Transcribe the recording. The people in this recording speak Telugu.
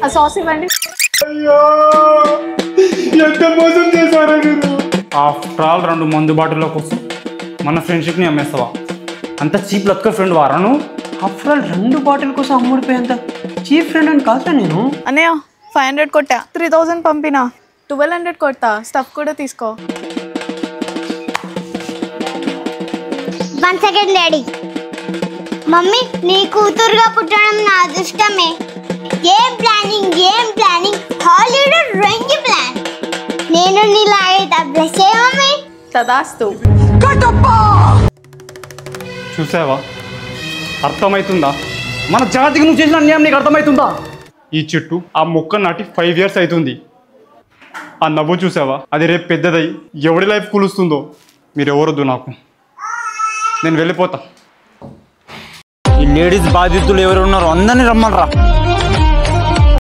ఆ సాస్ ఇవ్వండి. ఎంత మోసం చేశారా మీరు? ఆఫ్టర్ ఆల్ 2 మందు బాటిల్ కోసం మన ఫ్రెండ్షిప్ని అమ్మేస్తావా? అంత చీప్ లక్క ఫ్రెండ్ వారాను. ఆఫ్టర్ ఆల్ 2 బాటిల్ కోసం అమ్ముడిపోయేంత చీప్ ఫ్రెండ్ అని కాదు నేను. అన్నయ్య 500 కొట్టా, 3000 పంపినా, 1200 కొడతా. స్టఫ్ కూడా తీసుకో. 1 సెకండ్ డాడీ. మమ్మీ నీ కూతురుగా పుట్టడం నా అదృష్టమే. ఏం ప్లానింగ్ హాలీవుడ్ రంగి ప్లాన్. నేను నీలాగే బ్లెస్ చేయ మమ్మీ. తదాస్తు. చూసావా, అర్థమవుతుందా? మన జాతికి నువ్వు చేసిన అన్యాయం నీకు అర్థమవుతుందా? ఈ చెట్టు ఆ మొక్క నాటి 5 years అవుతుంది. ఆ నవ్వు చూసావా, అది రేపు పెద్దదై ఎవడి లైఫ్ కూలుస్తుందో. మీరు ఎవరొద్దు నాకు, నేను వెళ్ళిపోతా. ఈ లేడీస్ బాధితులు ఎవరు ఉన్నారో అందరినీ రమ్మనరా.